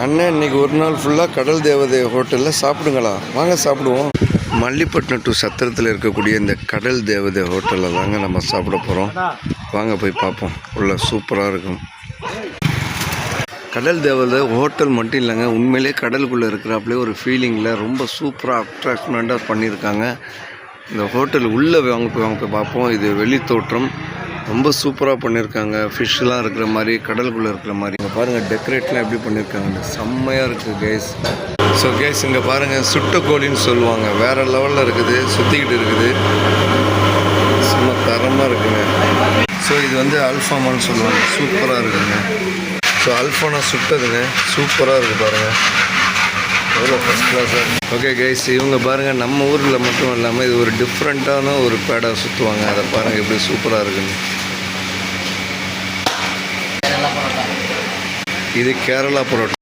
அண்ணன் இன்னைக்கு ஒரு நாள் ஃபுல்லாக கடல் தேவதை ஹோட்டலில் சாப்பிடுங்களா, வாங்க சாப்பிடுவோம். மல்லிப்பட்டினம் டு சத்திரத்தில் இருக்கக்கூடிய இந்த கடல் தேவதை ஹோட்டலில் தாங்க நம்ம சாப்பிட போகிறோம். வாங்க போய் பார்ப்போம். உள்ள சூப்பராக இருக்கும். கடல் தேவதை ஹோட்டல் மட்டும் இல்லைங்க, உண்மையிலே கடலுக்குள்ளே இருக்கிறாப்புலே ஒரு ஃபீலிங்கில் ரொம்ப சூப்பராக அட்ராக்ஷனாக பண்ணியிருக்காங்க. இந்த ஹோட்டல் உள்ளே வாங்க போய் பார்ப்போம். இது வெளி தோற்றம் ரொம்ப சூப்பராக பண்ணியிருக்காங்க. ஃபிஷ்ஷெலாம் இருக்கிற மாதிரி, கடலுக்குள்ளே இருக்கிற மாதிரி. இங்கே பாருங்கள், டெக்கரேட்லாம் எப்படி பண்ணியிருக்காங்க, செம்மையாக இருக்குது கேஸ். ஸோ கேஸ் இங்கே பாருங்கள், சுட்ட கோழின்னு சொல்லுவாங்க, வேறு லெவலில் இருக்குது, சுற்றிக்கிட்டு இருக்குது, சும்மா தரமாக இருக்குங்க. ஸோ இது வந்து அல்ஃபாமான்னு சொல்லுவாங்க, சூப்பராக இருக்குங்க. ஸோ அல்ஃபானா சுட்டதுங்க, சூப்பராக இருக்குது பாருங்கள், எவ்வளோ ஃபஸ்ட் கிளாஸாக. ஓகே கைஸ், இவங்க பாருங்கள், நம்ம ஊரில் மட்டும் இல்லாமல் இது ஒரு டிஃப்ரெண்ட்டான ஒரு பேடா சுற்றுவாங்க. அதை பாருங்கள் எப்படி சூப்பராக இருக்குன்னு. இது கேரளா பரோட்டா.